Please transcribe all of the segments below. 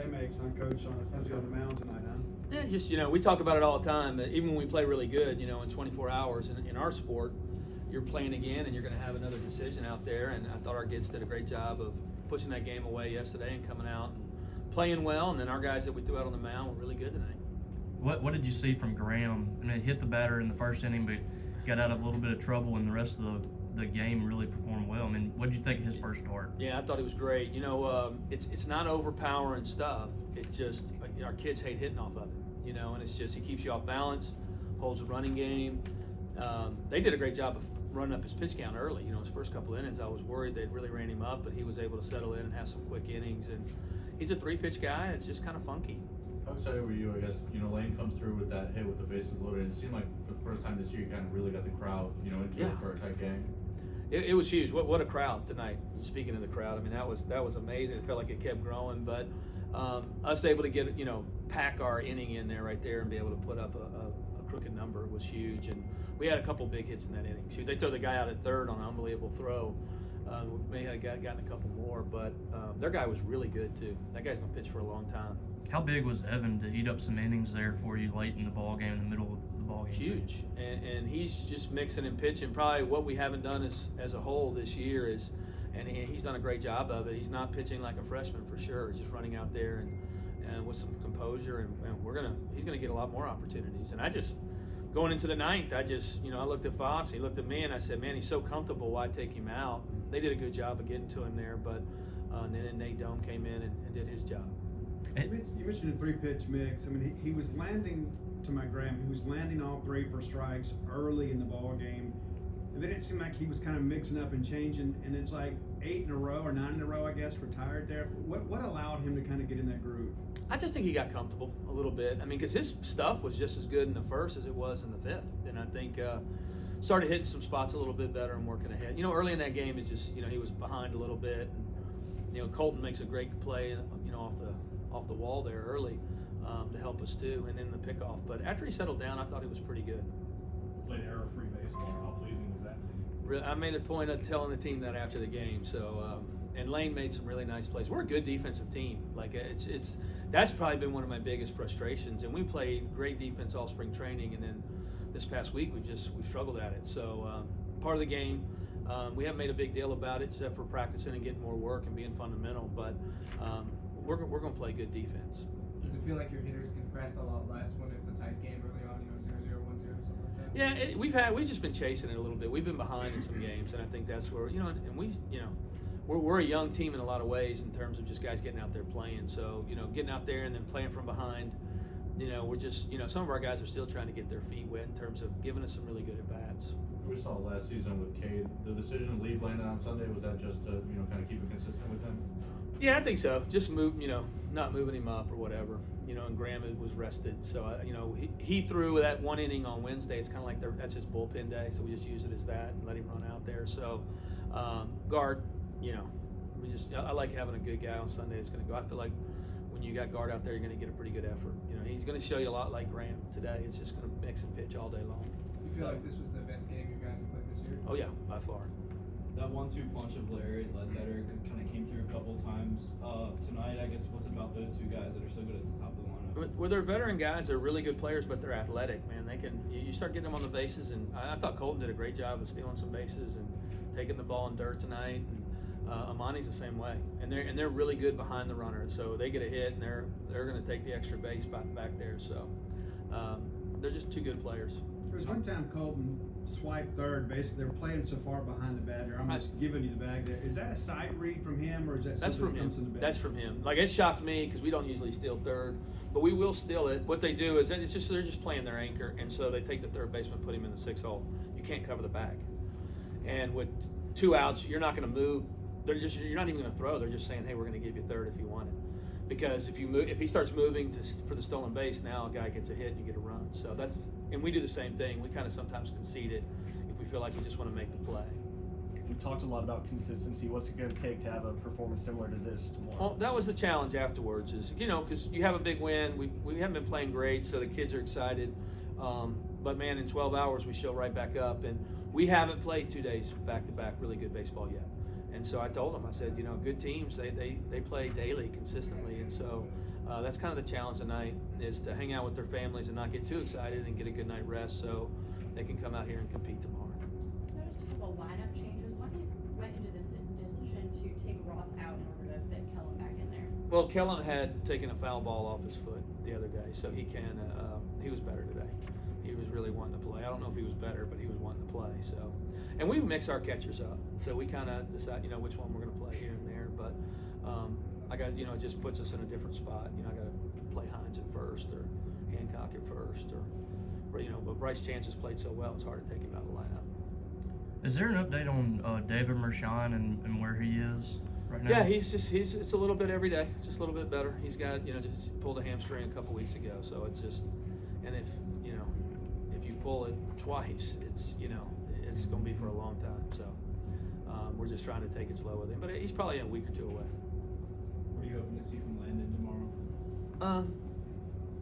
Saturday makes, huh, Coach, especially on the mound tonight, huh? Yeah, just, we talk about it all the time. Even when we play really good, in 24 hours in our sport, you're playing again and you're going to have another decision out there. And I thought our kids did a great job of pushing that game away yesterday and coming out and playing well. And then our guys that we threw out on the mound were really good tonight. What did you see from Graham? I mean, he hit the batter in the first inning, but got out of a little bit of trouble, and the rest of the game really performed well. I mean, what did you think of his first start? Yeah, I thought he was great. It's not overpowering stuff. It's just our kids hate hitting off of it. And it's just he keeps you off balance, holds a running game. They did a great job of running up his pitch count early. His first couple innings, I was worried they'd really ran him up, but he was able to settle in and have some quick innings. And he's a 3-pitch guy. It's just kind of funky. How excited were you? I guess Lane comes through with that hit with the bases loaded. It seemed like for the first time this year, you kind of really got the crowd, into it for a tight game. It was huge. What a crowd tonight. Speaking of the crowd, I mean that was amazing. It felt like it kept growing, but us able to get pack our inning in there right there and be able to put up a crooked number was huge. And we had a couple big hits in that inning. Shoot, they throw the guy out at third on an unbelievable throw. We may have gotten a couple more, but their guy was really good too. That guy's gonna pitch for a long time. How big was Evan to eat up some innings there for you late in the ball game, in the middle of the ball game? Huge, and he's just mixing and pitching. Probably what we haven't done as a whole this year is, and he's done a great job of it. He's not pitching like a freshman for sure. He's just running out there and with some composure, and he's gonna get a lot more opportunities. And I just going into the ninth, I looked at Fox, he looked at me, and I said, man, he's so comfortable. Why take him out? They did a good job of getting to him there, but and then Nate Dome came in and did his job. You mentioned a 3-pitch mix. I mean, he was landing, to my Graham, he was landing all 3 for strikes early in the ball game. And then it seemed like he was kind of mixing up and changing, and it's like 8 in a row or 9 in a row, I guess, retired there. What allowed him to kind of get in that groove? I just think he got comfortable a little bit. I mean, because his stuff was just as good in the first as it was in the fifth. And I think started hitting some spots a little bit better and working ahead. Early in that game, it just, he was behind a little bit. And, Colton makes a great play, off the wall there early to help us too, and then the pickoff. But after he settled down, I thought he was pretty good. Played error-free baseball. How pleasing was that to you? I made a point of telling the team that after the game. So, and Lane made some really nice plays. We're a good defensive team. Like that's probably been one of my biggest frustrations. And we played great defense all spring training, and then this past week we've struggled at it. So part of the game. We haven't made a big deal about it, except for practicing and getting more work and being fundamental. But we're going to play good defense. Does it feel like your hitters can press a lot less when it's a tight game early on, 0-0, 1-0, something like that? Yeah, we've just been chasing it a little bit. We've been behind in some games, and I think that's where and we're a young team in a lot of ways in terms of just guys getting out there playing. So getting out there and then playing from behind. We're just some of our guys are still trying to get their feet wet in terms of giving us some really good at bats. We saw last season with Cade. The decision to leave Landon on Sunday, was that just to kind of keep it consistent with him? Yeah, I think so. Just not moving him up or whatever. And Graham was rested, so he threw that one inning on Wednesday. It's kind of like that's his bullpen day, so we just use it as that and let him run out there. So guard, I like having a good guy on Sunday. It's going to go. I feel like when you got guard out there, you're going to get a pretty good effort. He's going to show you a lot like Graham today. It's just going to mix and pitch all day long. You feel like this was the best game you guys have played this year? Oh yeah, by far. That 1-2 punch of Larry and Ledbetter kind of came through a couple times tonight. I guess what's about those two guys that are so good at the top of the lineup? Well, they're veteran guys. They're really good players, but they're athletic, man. They can. You start getting them on the bases, and I thought Colton did a great job of stealing some bases and taking the ball in dirt tonight. And Amani's the same way, and they're really good behind the runner. So they get a hit, and they're going to take the extra base back there. So they're just two good players. There was one time Colton swiped third. Basically, they're playing so far behind the batter. I'm just giving you the bag there. Is that a sight read from him, or is that something that comes in the bag? That's from him. Like, it shocked me because we don't usually steal third, but we will steal it. What they do is they're just playing their anchor, and so they take the third baseman, put him in the 6 hole. You can't cover the bag, and with 2 outs, you're not going to move. You're not even going to throw. They're just saying, hey, we're going to give you third if you want it. Because if he starts moving for the stolen base, now a guy gets a hit and you get a run. So and we do the same thing. We kind of sometimes concede it if we feel like we just want to make the play. We've talked a lot about consistency. What's it going to take to have a performance similar to this tomorrow? Well, that was the challenge afterwards. Is because you have a big win. We haven't been playing great, so the kids are excited. But man, in 12 hours we show right back up, and we haven't played 2 days back to back really good baseball yet. And so I told him, I said, you know, good teams, they play daily consistently. And so that's kind of the challenge tonight, is to hang out with their families and not get too excited and get a good night rest so they can come out here and compete tomorrow. Noticed a couple lineup changes. What went into this decision to take Ross out in order to fit Kellen back in there? Well, Kellen had taken a foul ball off his foot the other day, so he was better today. He was really wanting to play. I don't know if he was better, but he was wanting to play. So, and we mix our catchers up, so we kind of decide, you know, which one we're going to play here and there. But I got, you know, it just puts us in a different spot. You know, I got to play Hines at first or Hancock at first, or you know. But Bryce Chance has played so well, it's hard to take him out of the lineup. Is there an update on David Mershon and where he is right now? Yeah, he's it's a little bit every day, just a little bit better. He's got, you know, just pulled a hamstring a couple weeks ago, so it's just, and if you pull it twice, it's, you know, it's going to be for a long time. So we're just trying to take it slow with him, but he's probably a week or two away. What are you hoping to see from Landon tomorrow?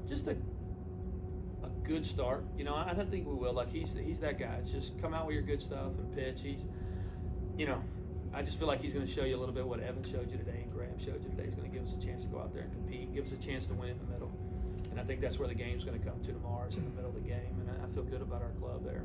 Just a good start. You know, I don't think we will. Like, he's that guy. It's just come out with your good stuff and pitch. He's, you know, I just feel like he's going to show you a little bit what Evan showed you today and Graham showed you today. He's going to give us a chance to go out there and compete, give us a chance to win in the middle. And I think that's where the game's going to come to tomorrow, is in the middle of the game. And I feel good about our club there.